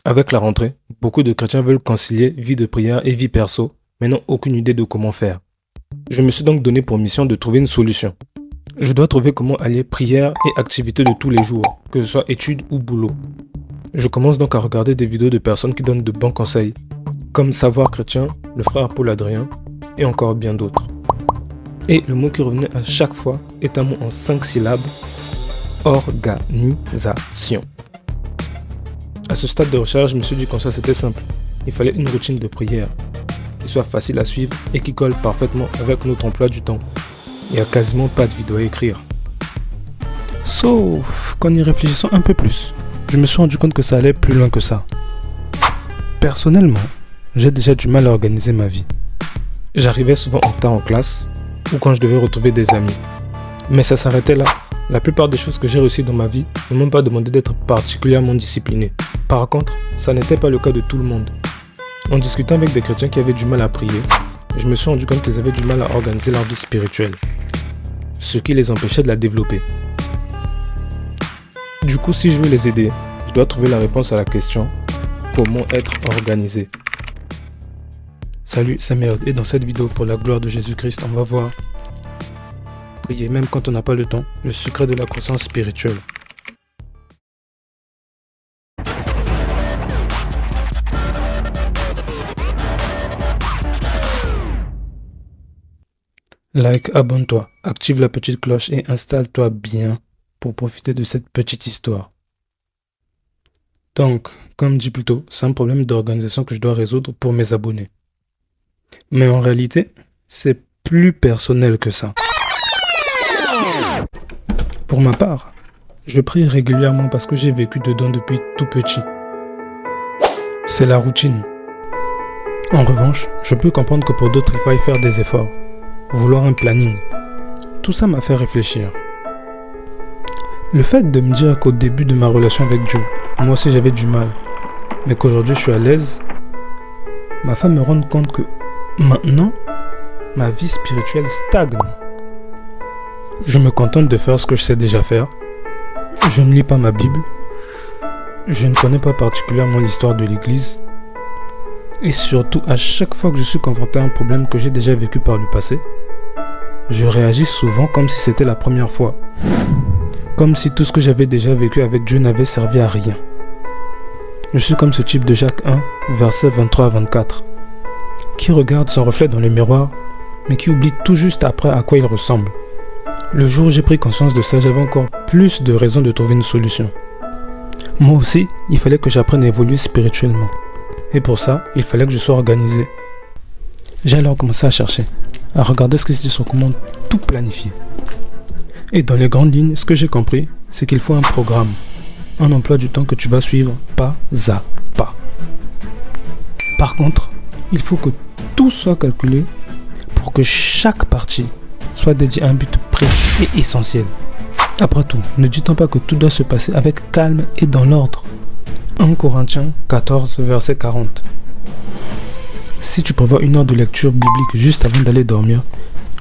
Avec la rentrée, beaucoup de chrétiens veulent concilier vie de prière et vie perso, mais n'ont aucune idée de comment faire. Je me suis donc donné pour mission de trouver une solution. Je dois trouver comment allier prière et activités de tous les jours, que ce soit études ou boulot. Je commence donc à regarder des vidéos de personnes qui donnent de bons conseils, comme Savoir Chrétien, le frère Paul Adrien, et encore bien d'autres. Et le mot qui revenait à chaque fois est un mot en 5 syllabes, organisation. À ce stade de recherche, je me suis dit comme ça c'était simple. Il fallait une routine de prière, qui soit facile à suivre et qui colle parfaitement avec notre emploi du temps. Il n'y a quasiment pas de vidéo à écrire. Sauf qu'en y réfléchissant un peu plus, je me suis rendu compte que ça allait plus loin que ça. Personnellement, j'ai déjà du mal à organiser ma vie. J'arrivais souvent en retard en classe ou quand je devais retrouver des amis. Mais ça s'arrêtait là. La plupart des choses que j'ai réussies dans ma vie ne m'ont pas demandé d'être particulièrement discipliné. Par contre, ça n'était pas le cas de tout le monde. En discutant avec des chrétiens qui avaient du mal à prier, je me suis rendu compte qu'ils avaient du mal à organiser leur vie spirituelle, ce qui les empêchait de la développer. Du coup, si je veux les aider, je dois trouver la réponse à la question « Comment être organisé ?» Salut, c'est Merde et dans cette vidéo, pour la gloire de Jésus-Christ, on va voir prier même quand on n'a pas le temps, le secret de la croissance spirituelle. Like, abonne-toi, active la petite cloche et installe-toi bien pour profiter de cette petite histoire. Donc, comme dit plus tôt, c'est un problème d'organisation que je dois résoudre pour mes abonnés. Mais en réalité, c'est plus personnel que ça. Pour ma part, je prie régulièrement parce que j'ai vécu dedans depuis tout petit. C'est la routine. En revanche, je peux comprendre que pour d'autres, il faille faire des efforts, vouloir un planning. Tout ça m'a fait réfléchir. Le fait de me dire qu'au début de ma relation avec Dieu, moi aussi j'avais du mal, mais qu'aujourd'hui je suis à l'aise, m'a fait me rendre compte que maintenant, ma vie spirituelle stagne. Je me contente de faire ce que je sais déjà faire. Je ne lis pas ma Bible. Je ne connais pas particulièrement l'histoire de l'Église. Et surtout, à chaque fois que je suis confronté à un problème que j'ai déjà vécu par le passé, je réagis souvent comme si c'était la première fois. Comme si tout ce que j'avais déjà vécu avec Dieu n'avait servi à rien. Je suis comme ce type de Jacques 1, versets 23 à 24, qui regarde son reflet dans le miroir, mais qui oublie tout juste après à quoi il ressemble. Le jour où j'ai pris conscience de ça, j'avais encore plus de raisons de trouver une solution. Moi aussi, il fallait que j'apprenne à évoluer spirituellement. Et pour ça, il fallait que je sois organisé. J'ai alors commencé à chercher, à regarder ce qui se dit sur comment tout planifier. Et dans les grandes lignes, ce que j'ai compris, c'est qu'il faut un programme, un emploi du temps que tu vas suivre pas à pas. Par contre, il faut que tout soit calculé pour que chaque partie soit dédiée à un but précis et essentiel. Après tout, ne dit-on pas que tout doit se passer avec calme et dans l'ordre? 1 Corinthiens 14, verset 40. Si tu prévois une heure de lecture biblique juste avant d'aller dormir,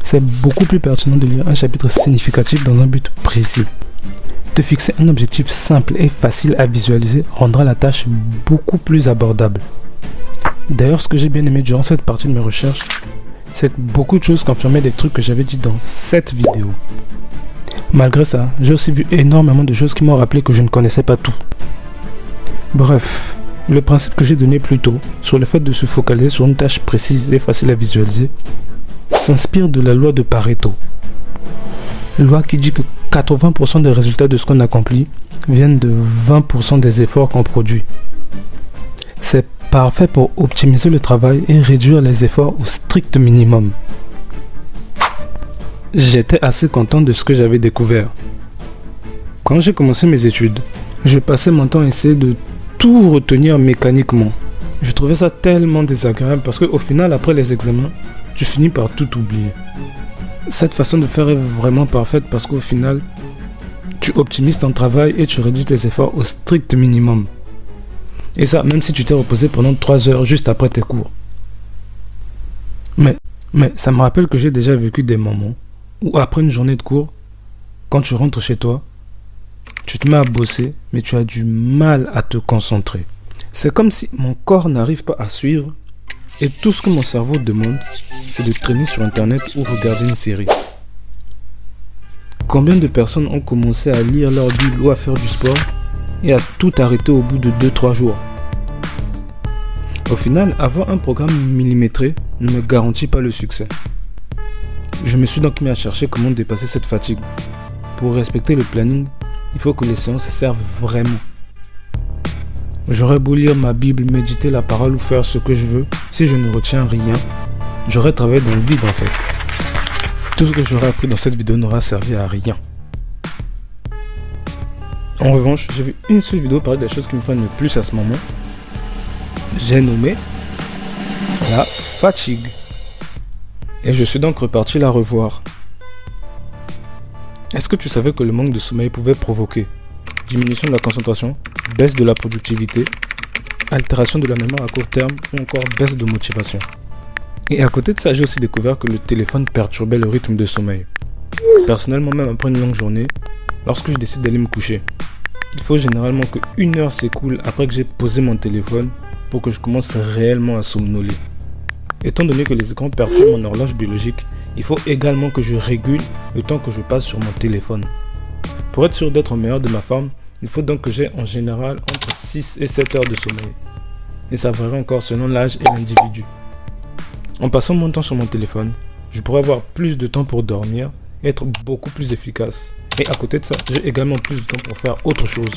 c'est beaucoup plus pertinent de lire un chapitre significatif dans un but précis. Te fixer un objectif simple et facile à visualiser rendra la tâche beaucoup plus abordable. D'ailleurs, ce que j'ai bien aimé durant cette partie de mes recherches, c'est que beaucoup de choses confirmaient des trucs que j'avais dit dans cette vidéo. Malgré ça, j'ai aussi vu énormément de choses qui m'ont rappelé que je ne connaissais pas tout. Bref, le principe que j'ai donné plus tôt sur le fait de se focaliser sur une tâche précise et facile à visualiser s'inspire de la loi de Pareto. Loi qui dit que 80% des résultats de ce qu'on accomplit viennent de 20% des efforts qu'on produit. C'est parfait pour optimiser le travail et réduire les efforts au strict minimum. J'étais assez content de ce que j'avais découvert. Quand j'ai commencé mes études, je passais mon temps à essayer de tout retenir mécaniquement. Je trouvais ça tellement désagréable parce qu'au final, après les examens, tu finis par tout oublier. Cette façon de faire est vraiment parfaite parce qu'au final, tu optimises ton travail et tu réduis tes efforts au strict minimum. Et ça, même si tu t'es reposé pendant 3 heures juste après tes cours. Mais ça me rappelle que j'ai déjà vécu des moments où après une journée de cours, quand tu rentres chez toi, tu te mets à bosser, mais tu as du mal à te concentrer. C'est comme si mon corps n'arrive pas à suivre et tout ce que mon cerveau demande, c'est de traîner sur internet ou regarder une série. Combien de personnes ont commencé à lire leur Bible ou à faire du sport et à tout arrêter au bout de 2-3 jours? Au final, avoir un programme millimétré ne me garantit pas le succès. Je me suis donc mis à chercher comment dépasser cette fatigue. Pour respecter le planning, il faut que les séances servent vraiment. J'aurais beau lire ma Bible, méditer la parole ou faire ce que je veux, si je ne retiens rien, j'aurais travaillé dans le vide en fait. Tout ce que j'aurais appris dans cette vidéo n'aura servi à rien. En revanche, j'ai vu une seule vidéo parler des choses qui me freinent le plus à ce moment. J'ai nommé la fatigue. Et je suis donc reparti la revoir. Est-ce que tu savais que le manque de sommeil pouvait provoquer diminution de la concentration, baisse de la productivité, altération de la mémoire à court terme ou encore baisse de motivation? Et à côté de ça, j'ai aussi découvert que le téléphone perturbait le rythme de sommeil. Personnellement, même après une longue journée, lorsque je décide d'aller me coucher, il faut généralement que 1 heure s'écoule après que j'ai posé mon téléphone pour que je commence réellement à somnoler. Étant donné que les écrans perturbent mon horloge biologique, il faut également que je régule le temps que je passe sur mon téléphone. Pour être sûr d'être au meilleur de ma forme, il faut donc que j'ai en général entre 6 et 7 heures de sommeil. Et ça varie encore selon l'âge et l'individu. En passant mon temps sur mon téléphone, je pourrais avoir plus de temps pour dormir et être beaucoup plus efficace. Et à côté de ça, j'ai également plus de temps pour faire autre chose,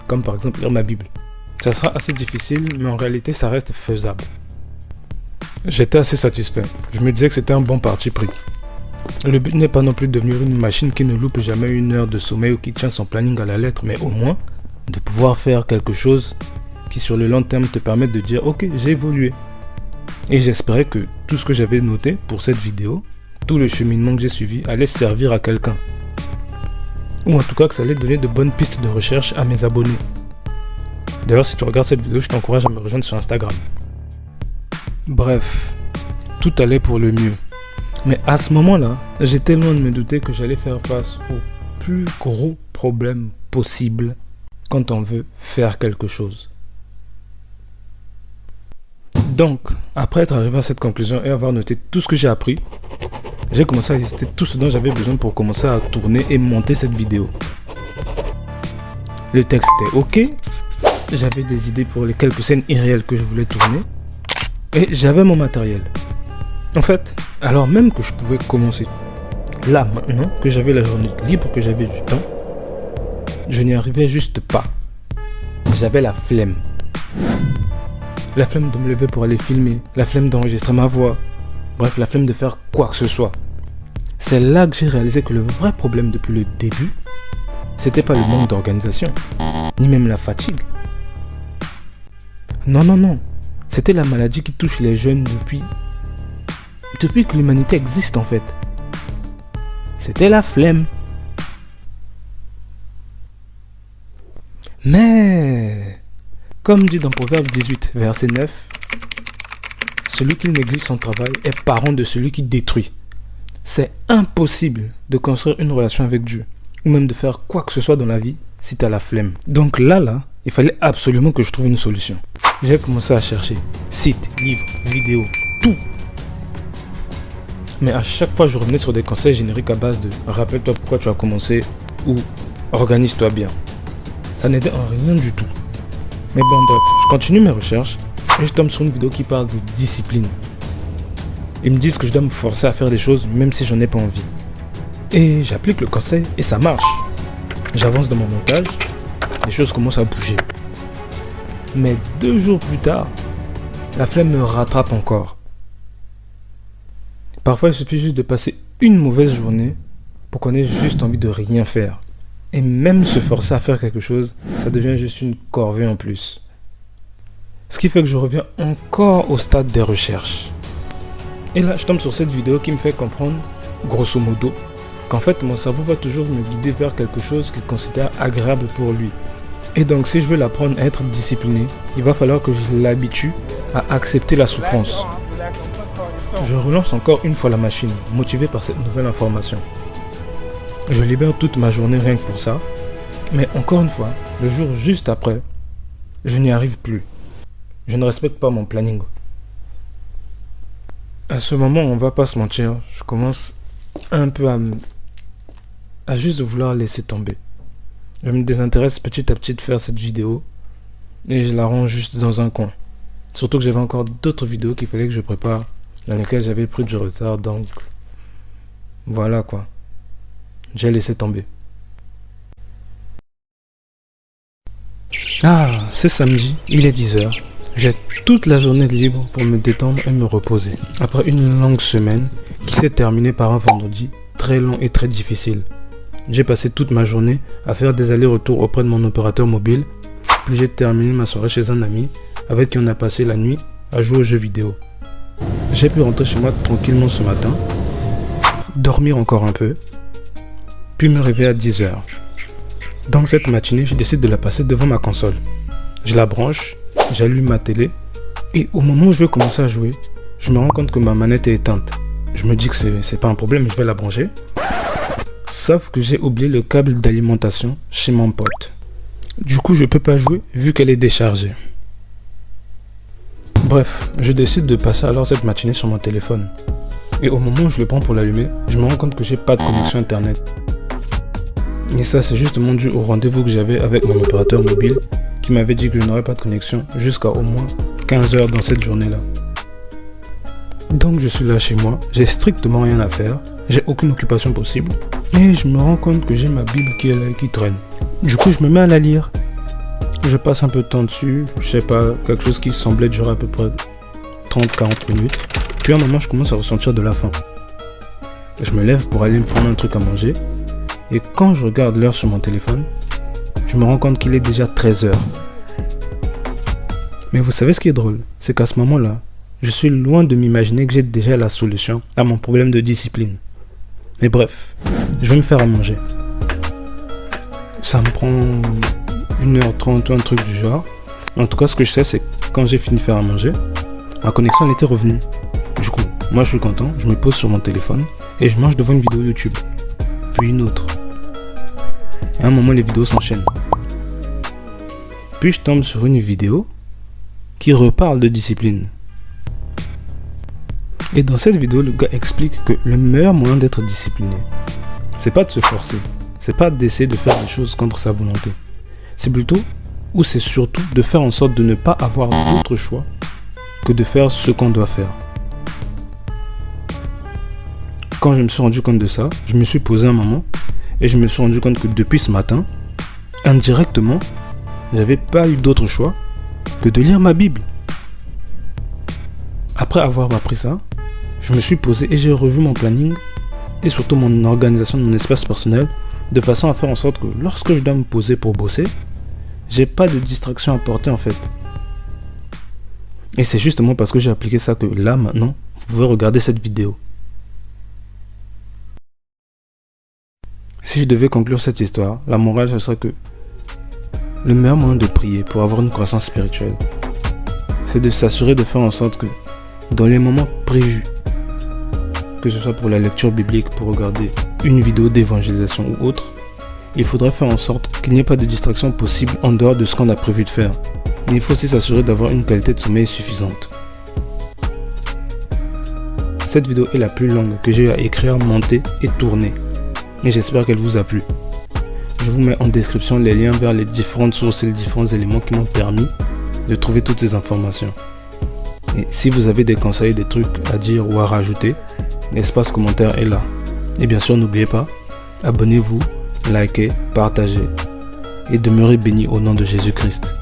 comme par exemple lire ma Bible. Ça sera assez difficile, mais en réalité ça reste faisable. J'étais assez satisfait. Je me disais que c'était un bon parti pris. Le but n'est pas non plus de devenir une machine qui ne loupe jamais 1 heure de sommeil ou qui tient son planning à la lettre, mais au moins de pouvoir faire quelque chose qui sur le long terme te permette de dire ok, j'ai évolué. Et j'espérais que tout ce que j'avais noté pour cette vidéo, tout le cheminement que j'ai suivi allait servir à quelqu'un. Ou en tout cas que ça allait donner de bonnes pistes de recherche à mes abonnés. D'ailleurs, si tu regardes cette vidéo, je t'encourage à me rejoindre sur Instagram. Bref, tout allait pour le mieux. Mais à ce moment-là, j'étais loin de me douter que j'allais faire face au plus gros problème possible quand on veut faire quelque chose. Donc, après être arrivé à cette conclusion et avoir noté tout ce que j'ai appris, j'ai commencé à lister tout ce dont j'avais besoin pour commencer à tourner et monter cette vidéo. Le texte était ok, j'avais des idées pour les quelques scènes irréelles que je voulais tourner, et j'avais mon matériel. En fait, alors même que je pouvais commencer là maintenant, que j'avais la journée libre, que j'avais du temps, je n'y arrivais juste pas. J'avais la flemme. La flemme de me lever pour aller filmer, la flemme d'enregistrer ma voix, bref, la flemme de faire quoi que ce soit. C'est là que j'ai réalisé que le vrai problème depuis le début, c'était pas le manque d'organisation, ni même la fatigue. Non, c'était la maladie qui touche les jeunes depuis que l'humanité existe en fait. C'était la flemme. Mais, comme dit dans Proverbe 18, verset 9, celui qui néglige son travail est parent de celui qui détruit. C'est impossible de construire une relation avec Dieu, ou même de faire quoi que ce soit dans la vie si tu as la flemme. Donc là, il fallait absolument que je trouve une solution. J'ai commencé à chercher sites, livres, vidéos, tout. Mais à chaque fois, je revenais sur des conseils génériques à base de « rappelle-toi pourquoi tu as commencé » ou « organise-toi bien ». Ça n'aidait en rien du tout. Mais bon, bref, je continue mes recherches et je tombe sur une vidéo qui parle de discipline. Ils me disent que je dois me forcer à faire des choses même si j'en ai pas envie. Et j'applique le conseil et ça marche. J'avance dans mon montage, les choses commencent à bouger. Mais 2 jours plus tard, la flemme me rattrape encore. Parfois, il suffit juste de passer une mauvaise journée pour qu'on ait juste envie de rien faire. Et même se forcer à faire quelque chose, ça devient juste une corvée en plus. Ce qui fait que je reviens encore au stade des recherches. Et là, je tombe sur cette vidéo qui me fait comprendre, grosso modo, qu'en fait, mon cerveau va toujours me guider vers quelque chose qu'il considère agréable pour lui. Et donc, si je veux l'apprendre à être discipliné, il va falloir que je l'habitue à accepter la souffrance. Je relance encore une fois la machine, motivé par cette nouvelle information. Je libère toute ma journée rien que pour ça. Mais encore une fois, le jour juste après, je n'y arrive plus. Je ne respecte pas mon planning. À ce moment, on va pas se mentir, je commence un peu à juste vouloir laisser tomber. Je me désintéresse petit à petit de faire cette vidéo et je la range juste dans un coin. Surtout que j'avais encore d'autres vidéos qu'il fallait que je prépare, dans lesquelles j'avais pris du retard, donc voilà quoi. J'ai laissé tomber. Ah, c'est samedi, il est 10h. J'ai toute la journée libre pour me détendre et me reposer. Après une longue semaine qui s'est terminée par un vendredi très long et très difficile. J'ai passé toute ma journée à faire des allers-retours auprès de mon opérateur mobile. Puis j'ai terminé ma soirée chez un ami avec qui on a passé la nuit à jouer aux jeux vidéo. J'ai pu rentrer chez moi tranquillement ce matin, dormir encore un peu, puis me réveiller à 10h. Donc cette matinée, je décide de la passer devant ma console. Je la branche, j'allume ma télé et au moment où je vais commencer à jouer, je me rends compte que ma manette est éteinte. Je me dis que c'est pas un problème, je vais la brancher. Sauf que j'ai oublié le câble d'alimentation chez mon pote. Du coup, je peux pas jouer vu qu'elle est déchargée. Bref, je décide de passer alors cette matinée sur mon téléphone. Et au moment où je le prends pour l'allumer, je me rends compte que j'ai pas de connexion internet. Et ça, c'est justement dû au rendez-vous que j'avais avec mon opérateur mobile qui m'avait dit que je n'aurais pas de connexion jusqu'à au moins 15 heures dans cette journée-là. Donc je suis là chez moi, j'ai strictement rien à faire, j'ai aucune occupation possible et je me rends compte que j'ai ma Bible qui est là et qui traîne. Du coup, je me mets à la lire. Je passe un peu de temps dessus, je sais pas, quelque chose qui semblait durer à peu près 30-40 minutes. Puis à un moment, je commence à ressentir de la faim. Je me lève pour aller me prendre un truc à manger. Et quand je regarde l'heure sur mon téléphone, je me rends compte qu'il est déjà 13h. Mais vous savez ce qui est drôle, c'est qu'à ce moment-là, je suis loin de m'imaginer que j'ai déjà la solution à mon problème de discipline. Mais bref, je vais me faire à manger. Ça me prend 1h30 ou un truc du genre. En tout cas, ce que je sais, c'est que quand j'ai fini de faire à manger, ma connexion elle était revenue. Du coup, moi je suis content, je me pose sur mon téléphone et je mange devant une vidéo YouTube. Puis une autre. Et à un moment, les vidéos s'enchaînent. Puis je tombe sur une vidéo qui reparle de discipline. Et dans cette vidéo, le gars explique que le meilleur moyen d'être discipliné, c'est pas de se forcer, c'est pas d'essayer de faire des choses contre sa volonté. C'est plutôt, ou c'est surtout, de faire en sorte de ne pas avoir d'autre choix que de faire ce qu'on doit faire. Quand je me suis rendu compte de ça, je me suis posé un moment et je me suis rendu compte que depuis ce matin, indirectement, j'avais pas eu d'autre choix que de lire ma Bible. Après avoir appris ça, je me suis posé et j'ai revu mon planning et surtout mon organisation de mon espace personnel de façon à faire en sorte que lorsque je dois me poser pour bosser, j'ai pas de distraction à porter en fait. Et c'est justement parce que j'ai appliqué ça que là maintenant, vous pouvez regarder cette vidéo. Si je devais conclure cette histoire, la morale ce serait que le meilleur moyen de prier pour avoir une croissance spirituelle, c'est de s'assurer de faire en sorte que dans les moments prévus, que ce soit pour la lecture biblique, pour regarder une vidéo d'évangélisation ou autre, il faudrait faire en sorte qu'il n'y ait pas de distraction possible en dehors de ce qu'on a prévu de faire. Mais il faut aussi s'assurer d'avoir une qualité de sommeil suffisante. Cette vidéo est la plus longue que j'ai eu à écrire, monter et tourner. Et j'espère qu'elle vous a plu. Je vous mets en description les liens vers les différentes sources et les différents éléments qui m'ont permis de trouver toutes ces informations. Et si vous avez des conseils, des trucs à dire ou à rajouter, l'espace commentaire est là. Et bien sûr, n'oubliez pas, abonnez-vous, likez, partagez et demeurez bénis au nom de Jésus-Christ.